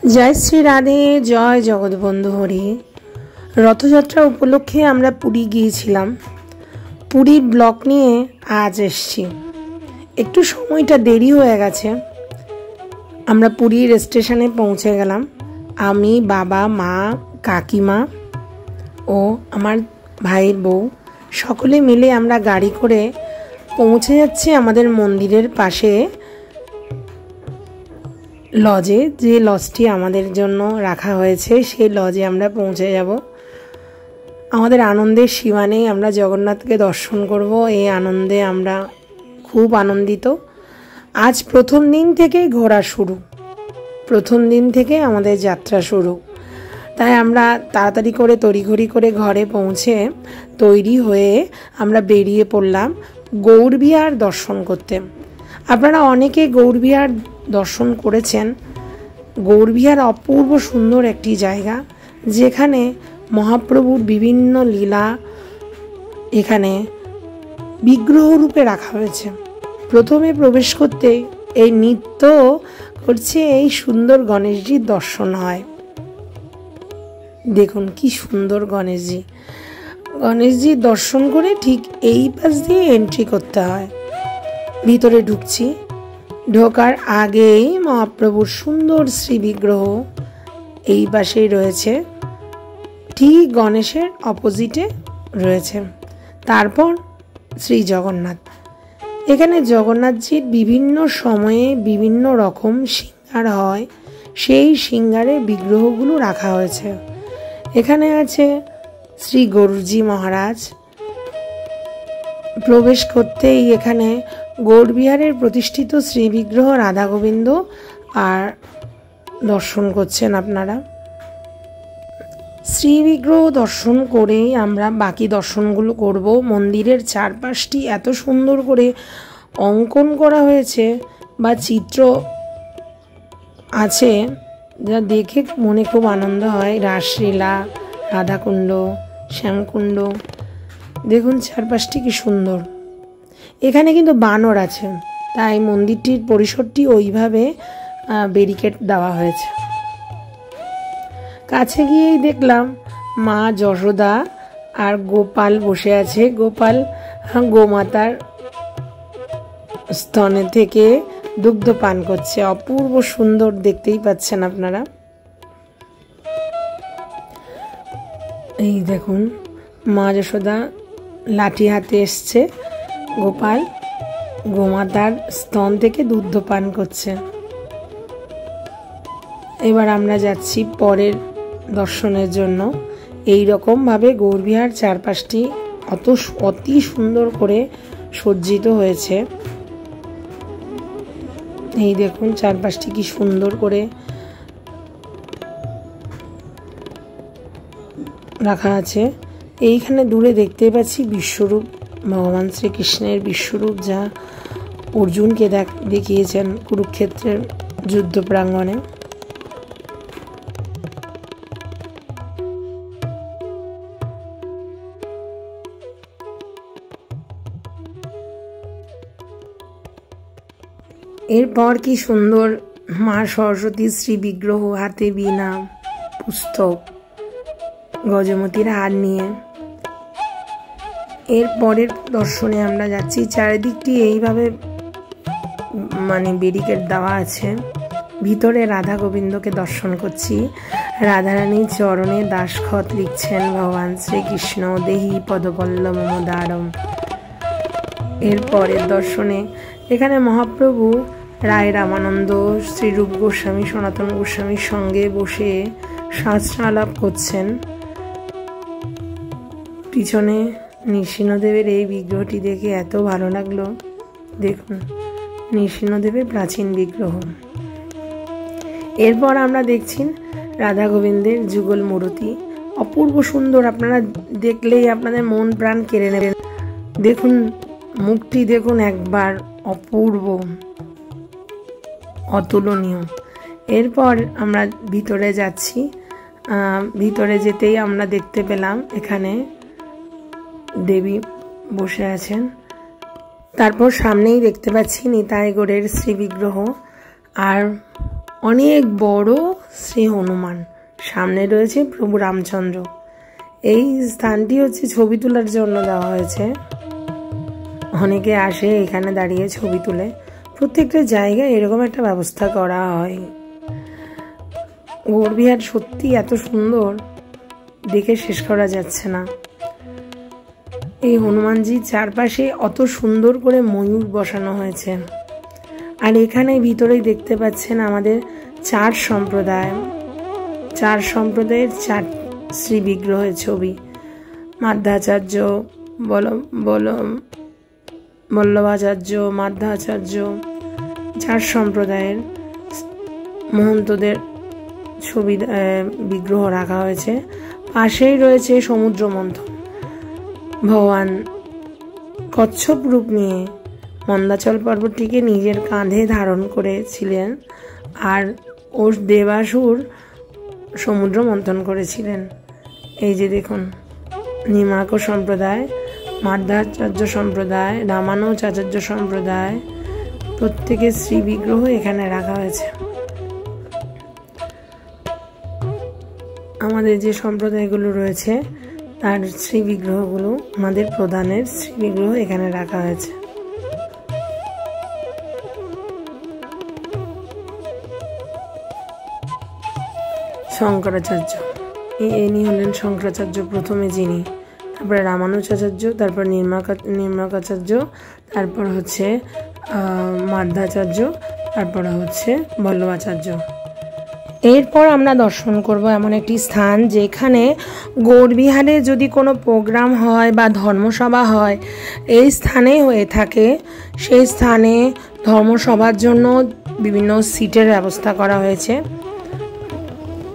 जय श्री राधे जय जगतबंधु हरि। रथयात्रा उपलक्षे आमरा पुरी गिয়েছিলাম। पुरी ब्लग निये आज एসেছি। एकटू সময়টা देरी হয়ে গেছে। আমরা পুরীর স্টেশনে পৌঁছে গেলাম। আমি বাবা মা কাকিমা ও আমার ভাইয়ের বউ সকলে মিলে আমরা গাড়ি করে পৌঁছে যাচ্ছি আমাদের মন্দিরের পাশে লজে, যে লজটি আমাদের জন্য রাখা হয়েছে সেই লজে আমরা পৌঁছে যাব। আমাদের আনন্দের সীমা নেই, আমরা জগন্নাথকে দর্শন করব, এই আনন্দে আমরা খুব আনন্দিত। আজ প্রথম দিন থেকে ঘোরা শুরু, প্রথম দিন থেকে আমাদের যাত্রা শুরু। তাই আমরা তাড়াতাড়ি করে তড়িঘড়ি করে ঘরে পৌঁছে তৈরি হয়ে আমরা বেরিয়ে পড়লাম গৌরবিহার দর্শন করতে। আপনারা অনেকে গৌরবিহার দর্শন করেছেন। গৌরবিহার অপূর্ব সুন্দর একটি জায়গা, যেখানে মহাপ্রভুর বিভিন্ন লীলা এখানে বিগ্রহ রূপে রাখা হয়েছে। প্রথমে প্রবেশ করতে এই নৃত্য করছে এই সুন্দর গণেশজির দর্শন হয়। দেখুন কি সুন্দর গণেশজি। গণেশজির দর্শন করে ঠিক এই পাশ দিয়ে এন্ট্রি করতে হয়। ভিতরে ঢুকছি, ঢোকার আগেই মহাপ্রভুর সুন্দর শ্রী বিগ্রহ এই পাশেই রয়েছে, ঠিক গণেশের অপোজিটে রয়েছে। তারপর শ্রী জগন্নাথ। এখানে জগন্নাথজির বিভিন্ন সময়ে বিভিন্ন রকম সিঙ্গার হয়, সেই সিঙ্গারে বিগ্রহগুলো রাখা হয়েছে। এখানে আছে শ্রী গরুজি মহারাজ। প্রবেশ করতেই এখানে গৌরবিহারের প্রতিষ্ঠিত শ্রী বিগ্রহ রাধা গোবিন্দ আর দর্শন করছেন আপনারা। শ্রী বিগ্রহ দর্শন করেই আমরা বাকি দর্শনগুলো করব। মন্দিরের চারপাশটি এত সুন্দর করে অঙ্কন করা হয়েছে বা চিত্র আছে, যা দেখে মনে খুব আনন্দ হয়। রাসলীলা, রাধাকুণ্ড, শ্যামকুণ্ড, দেখুন চারপাশটি কি সুন্দর। এখানে কিন্তু বানর আছে, তাই মন্দিরটির পরিসরটি ওইভাবে ব্যারিকেড দেওয়া হয়েছে। কাছে গিয়েই দেখলাম মা যশোদা আর গোপাল বসে আছে। গোপাল গোমাতার স্তনে থেকে দুগ্ধ পান করছে। অপূর্ব সুন্দর, দেখতেই পাচ্ছেন আপনারা। এই দেখুন মা যশোদা লাঠি হাতে এসছে, গোপাল গোমাতার স্তন থেকে দুগ্ধ পান করছে। এবার আমরা যাচ্ছি পরের দর্শনের জন্য। এই রকম ভাবে গৌরবিহার চারপাশটি অতি সুন্দর করে সজ্জিত হয়েছে। এই দেখুন চারপাশটি কি সুন্দর করে রাখা আছে। এইখানে দূরে দেখতে পাচ্ছি বিশ্বরূপ, ভগবান শ্রীকৃষ্ণের বিশ্বরূপ, যা অর্জুনকে দেখিয়েছেন কুরুক্ষেত্রের যুদ্ধ প্রাঙ্গণে। এরপর কি সুন্দর মা সরস্বতীর শ্রী বিগ্রহ, হাতে বীণা, পুস্তক, গজমতির হার নিয়ে। এর পরের দর্শনে আমরা যাচ্ছি। চারিদিকটি এইভাবে ব্যারিকেড দেওয়া আছে। ভিতরে রাধা গোবিন্দকে দর্শন করছি। রাধারানীর চরণে দাসখত লিখছেন ভগবান শ্রীকৃষ্ণ, দেহি পদপল্লব মমোদারম। এর পরের দর্শনে এখানে মহাপ্রভু রায় রামানন্দ, শ্রীরূপ গোস্বামী, সনাতন গোস্বামীর সঙ্গে বসে শাস্ত্র আলাপ করছেন। পিছনে নৃসিংহদেবের এই বিগ্রহটি দেখে এত ভালো লাগলো। দেখুন নৃসিংহদেবের প্রাচীন বিগ্রহ। এরপর আমরা দেখছি রাধা গোবিন্দের যুগল মূর্তি। অপূর্ব সুন্দর, আপনারা দেখলেই আপনাদের মন প্রাণ কেড়ে নেবেন। দেখুন মুখটি দেখুন একবার, অপূর্ব, অতুলনীয়। এরপর আমরা ভিতরে যাচ্ছি। ভিতরে যেতেই আমরা দেখতে পেলাম এখানে দেবী বসে আছেন। তারপর সামনেই দেখতে পাচ্ছি নিতাই গৌড়ের শ্রী বিগ্রহ। আর অনেক বড় শ্রী হনুমান, সামনে রয়েছে প্রভু রামচন্দ্র। এই স্থানটি হচ্ছে ছবি তোলার জন্য দেওয়া হয়েছে। অনেকে আসে এখানে দাঁড়িয়ে ছবি তুলে। প্রত্যেকটা জায়গায় এরকম একটা ব্যবস্থা করা হয়। গৌরবিহার সত্যি এত সুন্দর, দেখে শেষ করা যাচ্ছে না। এই হনুমানজির চারপাশে অত সুন্দর করে ময়ূর বসানো হয়েছে। আর এখানে ভিতরেই দেখতে পাচ্ছেন আমাদের চার সম্প্রদায়ের 4 শ্রী বিগ্রহের ছবি। মাধ্যাচার্য, বল্লভাচার্য, মাধ্যাচার্য, 4 সম্প্রদায়ের মহন্তদের ছবি বিগ্রহ রাখা হয়েছে। পাশেই রয়েছে সমুদ্র মন্থন। ভগবান কচ্ছপ রূপ নিয়ে মন্দাচল পর্বতটিকে নিজের কাঁধে ধারণ করেছিলেন, আর ওর দেবাসুর সমুদ্র মন্থন করেছিলেন। এই যে দেখুন, নিমাক সম্প্রদায়, মাধ্যাচার্য সম্প্রদায়, রামানুজাচার্য সম্প্রদায়, প্রত্যেকের শ্রী বিগ্রহ এখানে রাখা হয়েছে। আমাদের যে সম্প্রদায়গুলো রয়েছে তার শ্রী বিগ্রহগুলো, আমাদের প্রধানের শ্রী বিগ্রহ এখানে রাখা হয়েছে। শঙ্করাচার্য, ইনি হলেন শঙ্করাচার্য প্রথমে যিনি, তারপরে রামানুজাচার্য, তারপর নির্মাকাচার্য, তারপর হচ্ছে মাধ্যাচার্য, তারপরে হচ্ছে বল্লভাচার্য। এরপর আমরা দর্শন করব এমন একটি স্থান যেখানে গৌরবিহারে যদি কোনো প্রোগ্রাম হয় বা ধর্মসভা হয়, এই স্থানে হয়ে থাকে। সেই স্থানে ধর্মসভার জন্য বিভিন্ন সিটের ব্যবস্থা করা হয়েছে।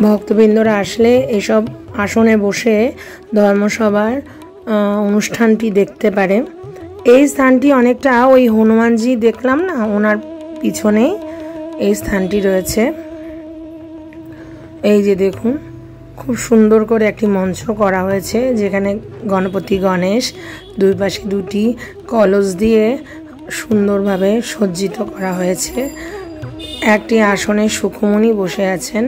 ভক্তবৃন্দরা আসলে এসব আসনে বসে ধর্মসভার অনুষ্ঠানটি দেখতে পারে। এই স্থানটি অনেকটা ওই হনুমানজি দেখলাম না, ওনার পিছনেই এই স্থানটি রয়েছে। এই যে দেখুন, খুব সুন্দর করে একটি মঞ্চ করা হয়েছে, যেখানে গণপতি গণেশ দুই পাশে 2টি কলস দিয়ে সুন্দরভাবে সজ্জিত করা হয়েছে। একটি আসনে সুখমণি বসে আছেন,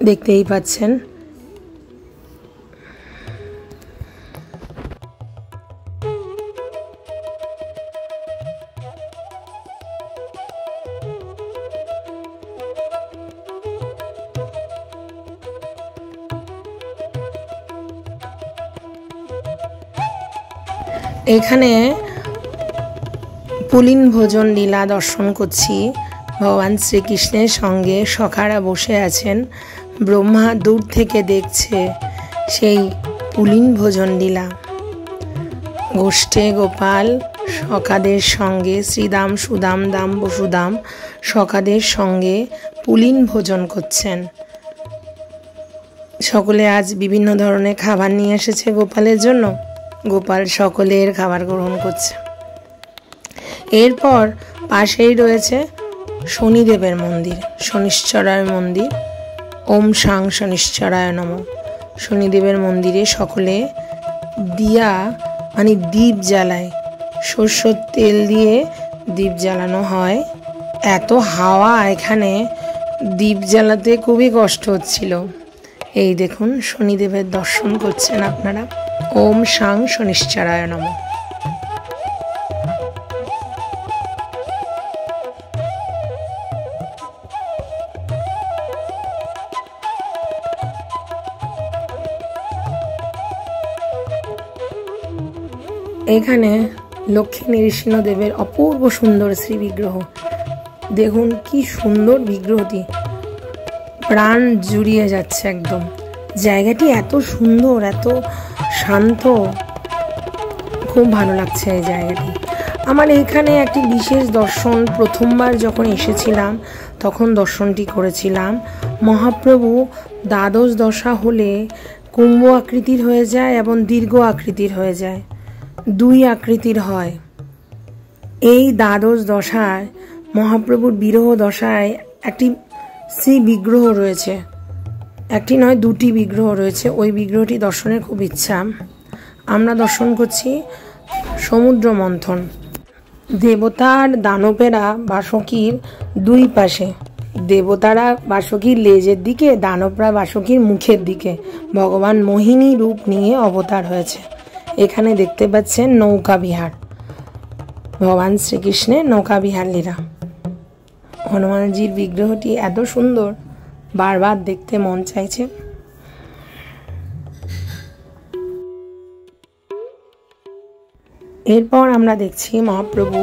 দেখতেই পাচ্ছেন। এখানে পুলিন ভোজন লীলা দর্শন করছি। ভগবান শ্রীকৃষ্ণের সঙ্গে সখারা বসে আছেন। ব্রহ্মা দূর থেকে দেখছে সেই পুলিন ভোজন লীলা। গোষ্ঠে গোপাল সখাদের সঙ্গে, শ্রীদাম সুদাম দাম বসুদাম সখাদের সঙ্গে পুলিন ভোজন করছেন। সকলে আজ বিভিন্ন ধরনের খাবার নিয়ে এসেছে গোপালের জন্য। গোপাল সকলের খাবার গ্রহণ করছে। এরপর পাশেই রয়েছে শনিদেবের মন্দির, শনিশ্চরায় মন্দির। ওম সাং শনিশ্চরায় নমঃ। শনিদেবের মন্দিরে সকলে দিয়া মানে দীপ জ্বালায়। সরষের তেল দিয়ে দীপ জ্বালানো হয়। এত হাওয়া, এখানে দীপ জ্বালাতে খুবই কষ্ট হচ্ছিল। এই দেখুন, শনিদেবের দর্শন করছেন আপনারা। ওম সাং শনিশ্চরায় নমঃ। এখানে লক্ষ্মী নৃসিংহদেবের অপূর্ব সুন্দর শ্রী বিগ্রহ। দেখুন কি সুন্দর বিগ্রহটি, প্রাণ জুড়িয়ে যাচ্ছে একদম। জায়গাটি এত সুন্দর, এত শান্ত, খুব ভালো লাগছে এই জায়গাটি। আমার এখানে একটি বিশেষ দর্শন, প্রথমবার যখন এসেছিলাম তখন দর্শনটি করেছিলাম। মহাপ্রভু দ্বাদশ দশা হলে কুম্ভ আকৃতির হয়ে যায় এবং দীর্ঘ আকৃতির হয়ে যায়, 2 আকৃতির হয়। এই দ্বাদশ দশায় মহাপ্রভুর বিরহ দশায় একটি শ্রী বিগ্রহ রয়েছে, একটি নয় 2টি বিগ্রহ রয়েছে। ওই বিগ্রহটি দর্শনের খুব ইচ্ছা। আমরা দর্শন করছি সমুদ্র মন্থন। দেবতার দানবেরা বাসুকীর দুই পাশে, দেবতারা বাসুকীর লেজের দিকে, দানবরা বাসুকীর মুখের দিকে ভগবান মোহিনী রূপ নিয়ে অবতার হয়েছে। এখানে দেখতে পাচ্ছেন নৌকা বিহার, ভগবান শ্রীকৃষ্ণের নৌকা বিহার লীলা। হনুমানজির বিগ্রহটি এত সুন্দর, বারবার দেখতে মন চাইছে। এরপর আমরা দেখছি মহাপ্রভু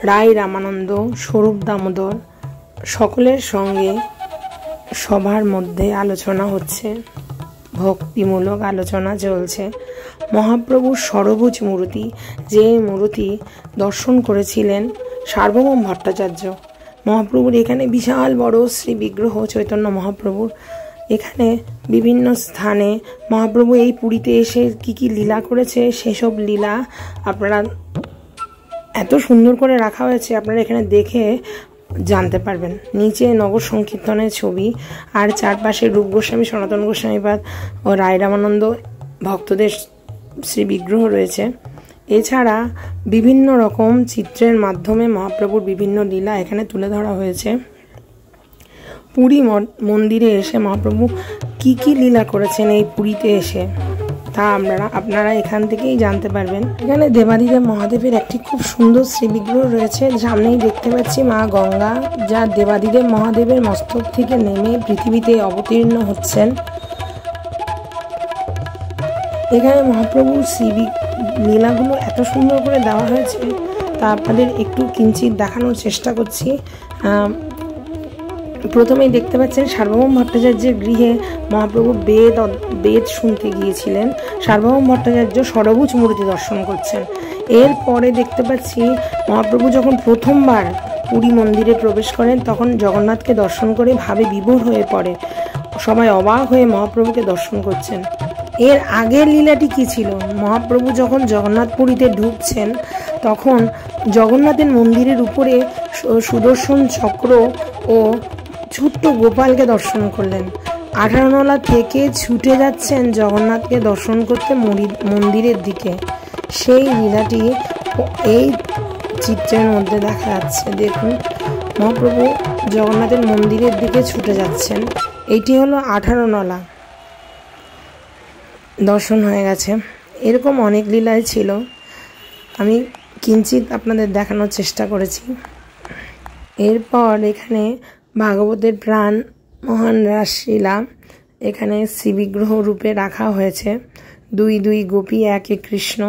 রায় রামানন্দ, স্বরূপ দামোদর সকলের সঙ্গে সবার মধ্যে আলোচনা হচ্ছে, ভক্তিমূলক আলোচনা চলছে। মহাপ্রভুর ষড়ভুজ মূর্তি, যে মূর্তি দর্শন করেছিলেন সার্বভৌম ভট্টাচার্য। মহাপ্রভুর এখানে বিশাল বড় শ্রী বিগ্রহ চৈতন্য মহাপ্রভুর। এখানে বিভিন্ন স্থানে মহাপ্রভু এই পুরীতে এসে কি কি লীলা করেছে সেসব লীলা আপনারা এত সুন্দর করে রাখা হয়েছে, আপনারা এখানে দেখে জানতে পারবেন। নিচে নগর সংকীর্তনের ছবি, আর চারপাশে রূপ গোস্বামী, সনাতন গোস্বামীপাদ ও রায় রামানন্দ ভক্তদের শ্রী বিগ্রহ রয়েছে। এছাড়া বিভিন্ন রকম চিত্রের মাধ্যমে মহাপ্রভুর বিভিন্ন লীলা এখানে তুলে ধরা হয়েছে। পুরী মন্দিরে এসে মহাপ্রভু কি কি লীলা করেছেন এই পুরীতে এসে, তা আপনারা এখান থেকেই জানতে পারবেন। এখানে দেবাদিদেব মহাদেবের একটি খুব সুন্দর শ্রীবিগ্রহ রয়েছে। সামনেই দেখতে পাচ্ছি মা গঙ্গা, যা দেবাদিদেব মহাদেবের মস্তক থেকে নেমে পৃথিবীতে অবতীর্ণ হচ্ছেন। এখানে মহাপ্রভুর লীলাগুলো এত সুন্দর করে দেওয়া হয়েছে, তা আপনাদের একটু কিঞ্চিত দেখানোর চেষ্টা করছি। প্রথমেই দেখতে পাচ্ছেন সার্বভৌম ভট্টাচার্যের গৃহে মহাপ্রভু বেদ শুনতে গিয়েছিলেন। সার্বভৌম ভট্টাচার্য ষড়ভুজ মূর্তি দর্শন করছেন। এরপরে দেখতে পাচ্ছি মহাপ্রভু যখন প্রথমবার পুরী মন্দিরে প্রবেশ করেন, তখন জগন্নাথকে দর্শন করে ভাবে বিভোর হয়ে পড়ে, সবাই অবাক হয়ে মহাপ্রভুকে দর্শন করছেন। এর আগের লীলাটি কি ছিল? মহাপ্রভু যখন জগন্নাথ পুরীতে ঢুকছেন, তখন জগন্নাথের মন্দিরের উপরে সুদর্শন চক্র ও ছোট্ট গোপালকে দর্শন করলেন। 18 নলা থেকে ছুটে যাচ্ছেন জগন্নাথকে দর্শন করতে মন্দিরের দিকে। সেই লীলাটি এই চিত্রের মধ্যে দেখা যাচ্ছে। দেখুন, মহাপ্রভু জগন্নাথের মন্দিরের দিকে ছুটে যাচ্ছেন। এইটি হলো 18 নলা দর্শন হয়ে গেছে। এরকম অনেক লীলাই ছিল, আমি কিঞ্চিত আপনাদের দেখানোর চেষ্টা করেছি। এরপর এখানে ভাগবতের প্রাণ মহান রাসলীলা এখানে শ্রীবিগ্রহ রূপে রাখা হয়েছে। 2 গোপী, 1 কৃষ্ণ,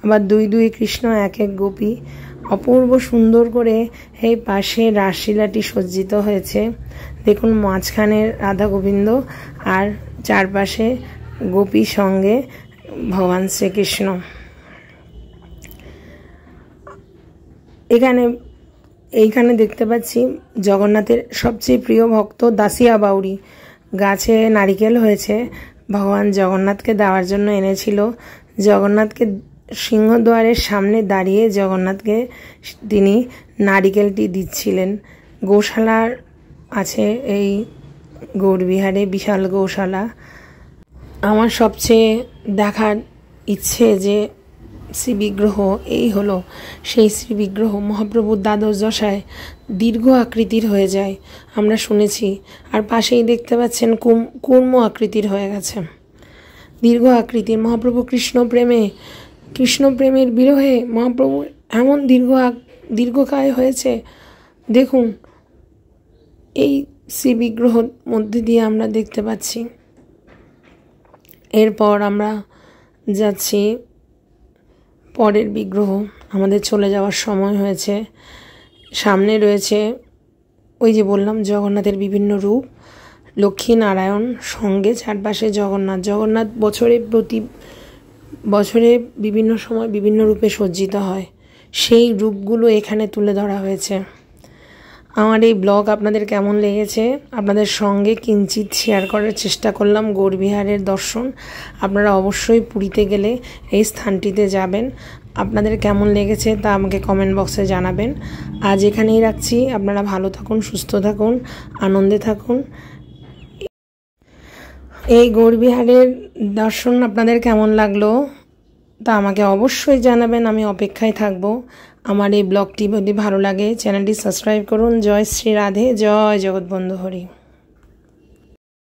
আবার 2 কৃষ্ণ, 1 গোপী। অপূর্ব সুন্দর করে এই পাশে রাসলীলাটি সজ্জিত হয়েছে। দেখুন, মাঝখানে রাধা গোবিন্দ আর চারপাশে গোপী সঙ্গে ভগবান শ্রীকৃষ্ণ। এইখানে দেখতে পাচ্ছি জগন্নাথের সবচেয়ে প্রিয় ভক্ত দাসিয়া বাউরি। গাছে নারিকেল হয়েছে, ভগবান জগন্নাথকে দেওয়ার জন্য এনেছিল। জগন্নাথকে সিংহদ্বারের সামনে দাঁড়িয়ে জগন্নাথকে তিনি নারিকেলটি দিচ্ছিলেন। গোশালার আছে এই গৌরবিহারে, বিশাল গৌশালা। আমার সবচেয়ে দেখার ইচ্ছে যে শ্রীবিগ্রহ, এই হলো সেই শ্রীবিগ্রহ। মহাপ্রভুর দ্বাদশ দশায় দীর্ঘ আকৃতির হয়ে যায় আমরা শুনেছি, আর পাশেই দেখতে পাচ্ছেন কুর্ম আকৃতির হয়ে গেছে, দীর্ঘ আকৃতির। মহাপ্রভু কৃষ্ণপ্রেমের বিরহে মহাপ্রভু এমন দীর্ঘকায় হয়েছে। দেখুন, এই শ্রীবিগ্রহর মধ্যে দিয়ে আমরা দেখতে পাচ্ছি। এরপর আমরা যাচ্ছি পরের বিগ্রহ। আমাদের চলে যাওয়ার সময় হয়েছে। সামনে রয়েছে ওই যে বললাম জগন্নাথের বিভিন্ন রূপ, লক্ষ্মী নারায়ণ সঙ্গে চারপাশে জগন্নাথ বছরে বিভিন্ন সময় বিভিন্ন রূপে সজ্জিত হয়। সেই রূপগুলো এখানে তুলে ধরা হয়েছে। আমার এই ব্লগ আপনাদের কেমন লেগেছে আপনাদের সঙ্গে কিঞ্চিত শেয়ার করার চেষ্টা করলাম। গৌরবিহারের দর্শন, আপনারা অবশ্যই পুরীতে গেলে এই স্থানটিতে যাবেন। আপনাদের কেমন লেগেছে তা আমাকে কমেন্ট বক্সে জানাবেন। আজ এখানেই রাখছি। আপনারা ভালো থাকুন, সুস্থ থাকুন, আনন্দে থাকুন। এই গৌরবিহারের দর্শন আপনাদের কেমন লাগলো তা আমাকে অবশ্যই জানাবেন, আমি অপেক্ষায় থাকবো। আমার এই ব্লগটি যদি ভালো লাগে চ্যানেলটি সাবস্ক্রাইব করুন। জয় শ্রী রাধে, জয় জগৎবন্ধু হরি।